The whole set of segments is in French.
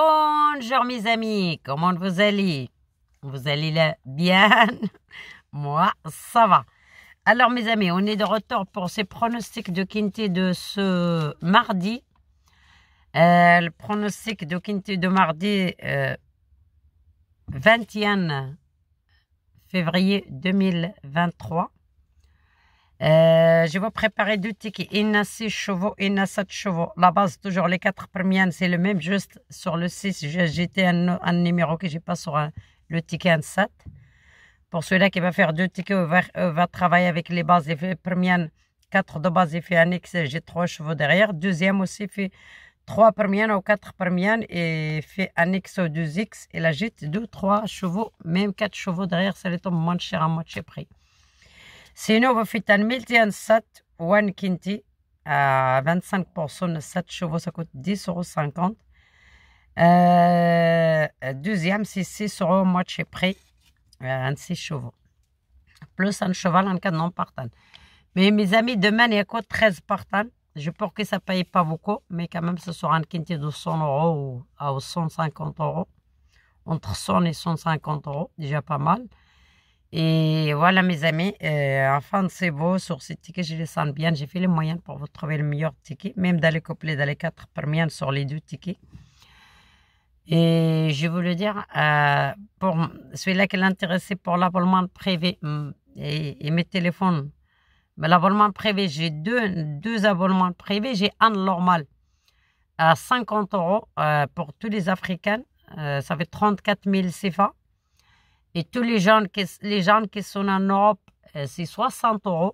Bonjour mes amis, comment vous allez? Vous allez là bien? Moi, ça va. Alors mes amis, on est de retour pour ces pronostics de Quintet de ce mardi. Le pronostic de Quintet de mardi 21 février 2023. Je vais préparer deux tickets. Il y a 6 chevaux, il y a 7 chevaux. La base, toujours les 4 premières, c'est le même. Juste sur le 6, j'ai ajouté un numéro que j'ai pas sur le ticket 7. Pour celui-là qui va faire deux tickets, va travailler avec les bases. Il fait première, 4 de base, il fait un X, j'ai 3 chevaux derrière. Deuxième aussi, fait 3 premières ou 4 premières et fait un X ou 2X. Il agite 2, 3 chevaux, même 4 chevaux derrière, ça les tombe moins cher à moitié prix. Sinon, vous faites un multi 7, one Quintet à 25%, 7 chevaux, ça coûte 10,50 €. Deuxième, c'est 6 € moitié prix, un 6 chevaux. Plus un cheval en cas de non partant. Mais mes amis, demain, il y a quoi 13 partants. Je pense que ça ne paye pas beaucoup, mais quand même, ce sera un Quintet de 100 € à 150 €. Entre 100 et 150 €, déjà pas mal. Et voilà mes amis, enfin c'est beau, sur ces tickets je les sens bien, j'ai fait les moyens pour vous trouver le meilleur ticket, même dans les couplets, dans les 4 premières sur les 2 tickets. Et je veux le dire, pour celui-là qui est intéressé pour l'abonnement privé et mes téléphones, l'abonnement privé, j'ai deux abonnements privés, j'ai un normal à 50 € pour tous les Africains, ça fait 34 000 CFA. Et tous les gens qui sont en Europe, c'est 60 €.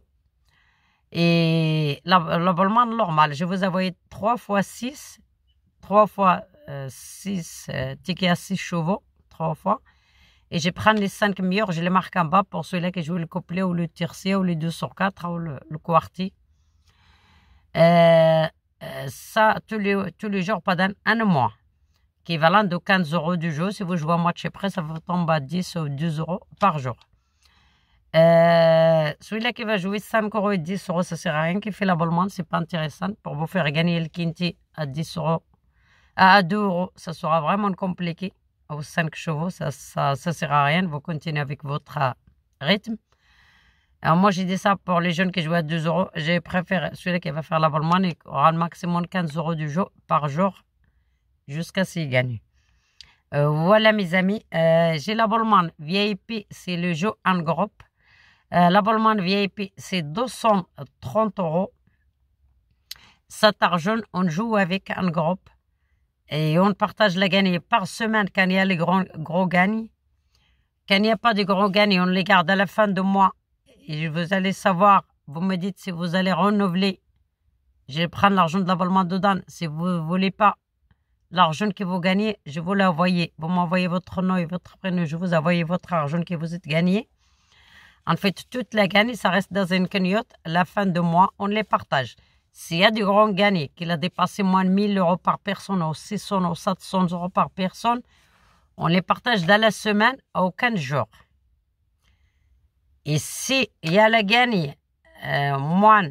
Et l'abonnement normal, je vous envoie 3 fois 6, 3 fois 6 tickets à 6 chevaux, 3 fois. Et je prends les 5 meilleurs, je les marque en bas pour ceux-là qui jouent le couplet ou le tiercé ou les 2 sur 4 ou le quartier. Ça, tous les jours pendant un mois. Équivalent de 15 € du jour. Si vous jouez à moitié près, ça vous tombe à 10 ou 12 € par jour. Celui-là qui va jouer 5 € et 10 €, ça ne sert à rien. Qui fait l'abonnement, c'est pas intéressant. Pour vous faire gagner le Quintet à 10 €, à 2 €, ça sera vraiment compliqué. Aux 5 chevaux, ça sert à rien. Vous continuez avec votre rythme. Alors moi, j'ai dit ça pour les jeunes qui jouent à 2 €. J'ai préféré celui-là qui va faire l'abonnement. Il aura le maximum 15 € du jour par jour, jusqu'à ce qu'il gagne. Voilà mes amis, j'ai l'abonnement VIP, c'est le jeu en groupe. L'abonnement VIP, c'est 230 €. Cet argent, on joue avec un groupe et on partage la gagne par semaine quand il y a les gros gagnes. Quand il n'y a pas de gros gagnes, on les garde à la fin du mois. Et vous allez savoir, vous me dites si vous allez renouveler. Je vais prendre l'argent de l'abonnement dedans. Si vous ne voulez pas l'argent que vous gagnez, je vous l'envoie. Vous m'envoyez votre nom et votre prénom, je vous envoie votre argent que vous êtes gagné. En fait, toute la gagne, ça reste dans une cagnotte. La fin de mois, on les partage. S'il y a du grand gagnant qui a dépassé moins de 1 000 € par personne ou 600 ou 700 € par personne, on les partage dans la semaine aux 15 jours. Et s'il y a la gagne moins,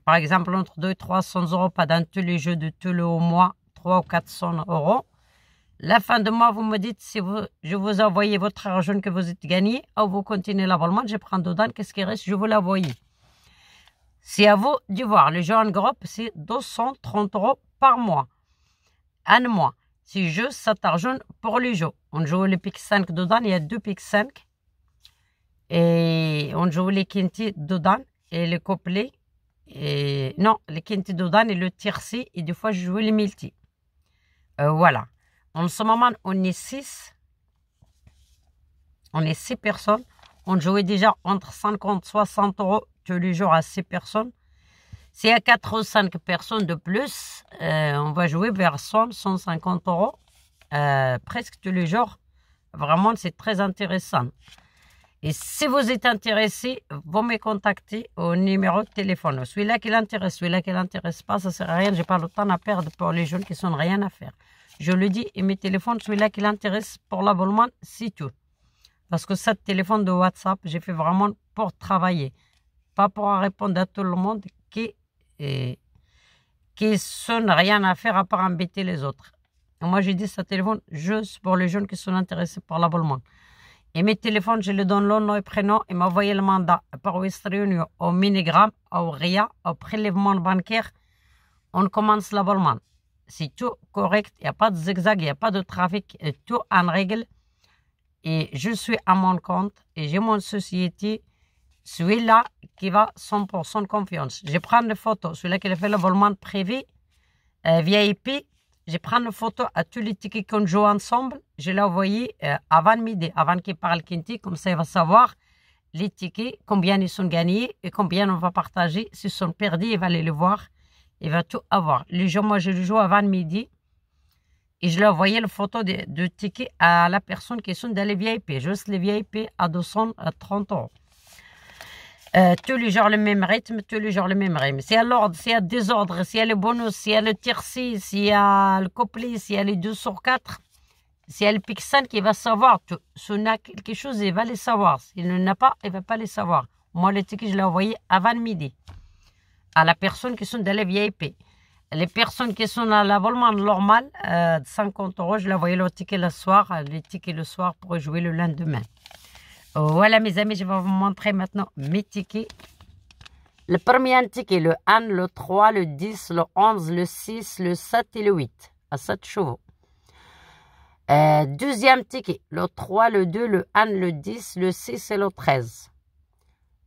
par exemple, entre 200 et 300 € pendant tous les jeux de tout le mois, 300 ou 400 €. La fin de mois, vous me dites si je vous envoie votre argent que vous êtes gagné ou vous continuez l'abonnement, je prends dedans, qu'est-ce qui reste, je vous l'envoie. C'est à vous de voir. Le jeu en groupe, c'est 230 € par mois. Un mois. C'est juste cet argent pour le jeu. On joue les pics 5 dedans, il y a 2 pics 5. Et on joue les Quintet dedans et les couplets. Et non, les Quintet dedans et le tiercé, et des fois je joue les multi. Voilà. En ce moment, on est 6. On est 6 personnes. On jouait déjà entre 50 et 60 € tous les jours à 6 personnes. S'il y a 4 ou 5 personnes de plus, on va jouer vers 100, 150 € presque tous les jours. Vraiment, c'est très intéressant. Et si vous êtes intéressé, vous me contactez au numéro de téléphone. Celui-là qui l'intéresse, celui-là qui l'intéresse pas, ça ne sert à rien. Je n'ai pas le temps à perdre pour les jeunes qui n'ont rien à faire. Je le dis, et mes téléphones, celui-là qui l'intéresse pour l'abonnement, c'est tout. Parce que ce téléphone de WhatsApp, j'ai fait vraiment pour travailler. Pas pour répondre à tout le monde qui qui sonnent, rien à faire à part embêter les autres. Et moi, j'ai dit ça téléphone juste pour les jeunes qui sont intéressés par l'abonnement. Et mes téléphones, je les donne le nom et prénom et m'envoyer le mandat par Western Union, au Minigram, au RIA, au prélèvement bancaire. On commence l'abonnement. C'est tout correct, il n'y a pas de zigzag, il n'y a pas de trafic, tout en règle. Et je suis à mon compte et j'ai mon société, celui-là qui va 100% confiance. Je prends des photos, celui-là qui a fait l'abonnement privé, VIP. Je prends une photo à tous les tickets qu'on joue ensemble. Je l'ai envoyé avant midi, avant qu'il parle Kinti. Comme ça, il va savoir les tickets, combien ils sont gagnés et combien on va partager. S'ils sont perdus, il va aller les voir. Il va tout avoir. Les jours, moi, je le joue avant midi. Et je lui ai envoyé la photo de tickets à la personne qui sont dans les VIP. Juste les VIP à 230 €. Tous les jours le même rythme, tous les jours le même rythme. S'il y a l'ordre, s'il y a des ordres, s'il y a le bonus, s'il y a le tiercé, s'il y a le couplet, s'il y a les 2 sur 4, s'il y a le Pixel qui va savoir tout. S'il a quelque chose, il va les savoir. S'il ne l'a pas, il ne va pas les savoir. Moi, les tickets, je l'ai envoyé avant midi à la personne qui sont dans les VIP. Les personnes qui sont à l'abonnement normal, de 50 €, je l'ai envoyé le ticket le soir, les tickets le soir pour jouer le lendemain. Voilà mes amis, je vais vous montrer maintenant mes tickets. Le premier ticket, le 1, le 3, le 10, le 11, le 6, le 7 et le 8, à 7 chevaux. Deuxième ticket, le 3, le 2, le 1, le 10, le 6 et le 13.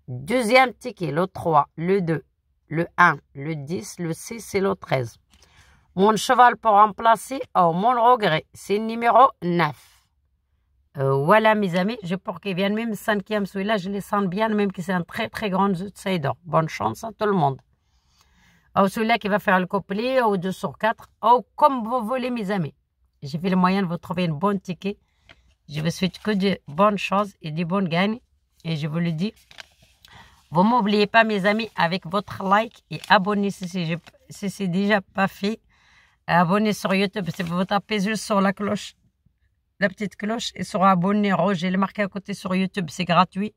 Deuxième ticket, le 3, le 2, le 1, le 10, le 6 et le 13. Mon cheval pour remplacer, mon regret, c'est le numéro 9. Voilà mes amis, je pour qu'ils viennent même 5e, celui-là, je les sens bien, même que c'est un très très grand outsider. Bonne chance à tout le monde. Celui-là qui va faire le couplet, ou 2 sur 4, comme vous voulez mes amis. J'ai fait le moyen de vous trouver une bonne ticket. Je vous souhaite que de bonnes choses et de bonnes gagnes. Et je vous le dis, vous ne m'oubliez pas mes amis avec votre like et abonnez si c'est déjà pas fait. Abonnez sur YouTube, si vous tapez juste sur la cloche. La petite cloche et sera abonné rouge. Je l'ai marqué à côté sur YouTube, c'est gratuit.